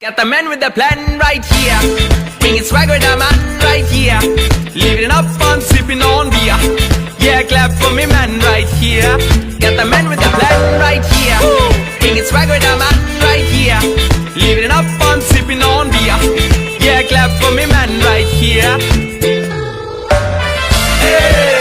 Got the man with the plan right here. Bringing swag with the man right here. Living it up, I'm sipping on beer. Yeah, clap for me, man, right here. Got the man with the plan right here. Bringing swag with the man right here. Living it up, I'm sipping on beer. Yeah, clap for me, man, right here. Hey!